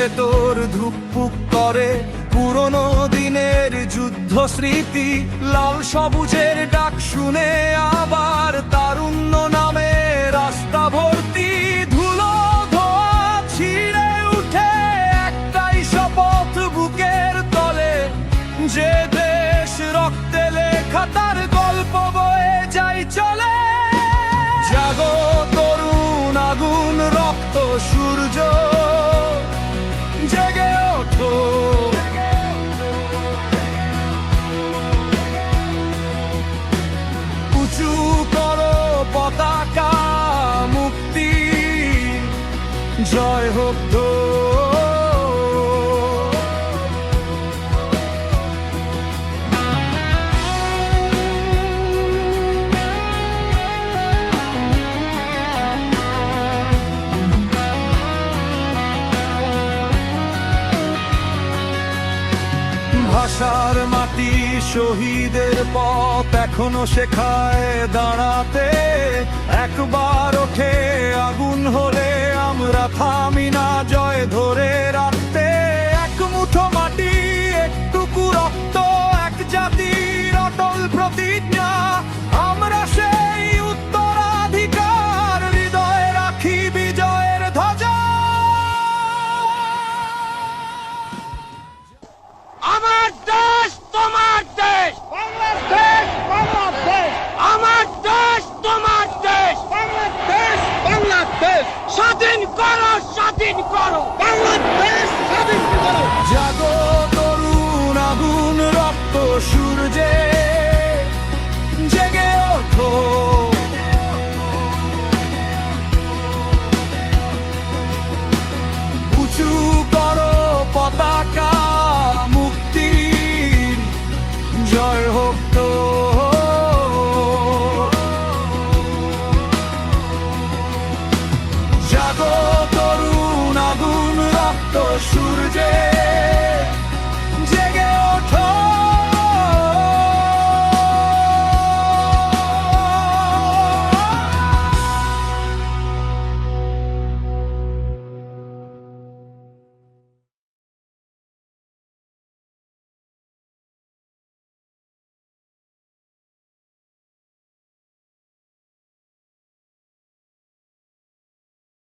ভেতর ধুকপুক করে পুরনো দিনের যুদ্ধ স্মৃতি। লাল সবুজের ডাক শুনে আবার তারুণ্য নামে রাস্তা ভর্তি। ধুলো ধোয়া ছিঁড়ে উঠে একটাই শপথ বুকের তলে, যে দেশ রক্তে লেখা তার গল্প বয়ে যাই চলে। জাগো তরুণ আগুন রক্ত সূর্য, জেগে ওঠো। উঁচু করো পতাকা, মুক্তি জয় হোক তো। ভাষার মাটি শহীদের পথ এখনো শেখায় দাঁড়াতে। একবার ওঠে আগুন হলে আমরা থামি না জয় ধরে রাখতে। এক মুঠো মাটি, একটুকু রক্ত, এক জাতির অটল প্রতিজ্ঞা। আমরা সেই উত্তরাধিকার, হৃদয়ে রাখি বিজয়ের ধ্বজা। আমার দেশ তোমার দেশ, বাংলাদেশ বাংলাদেশ, আমার দেশ তোমার দেশ, বাংলাদেশ বাংলাদেশ, স্বাধীন করো, স্বাধীন করো। বাংলাদেশ স্বাধীন করো। জাগো তরুণ আগুন রক্ত সূর্যে, জেগে ওঠো। উঁচু করো পতাকা, মুক্তির জয় হোক তো।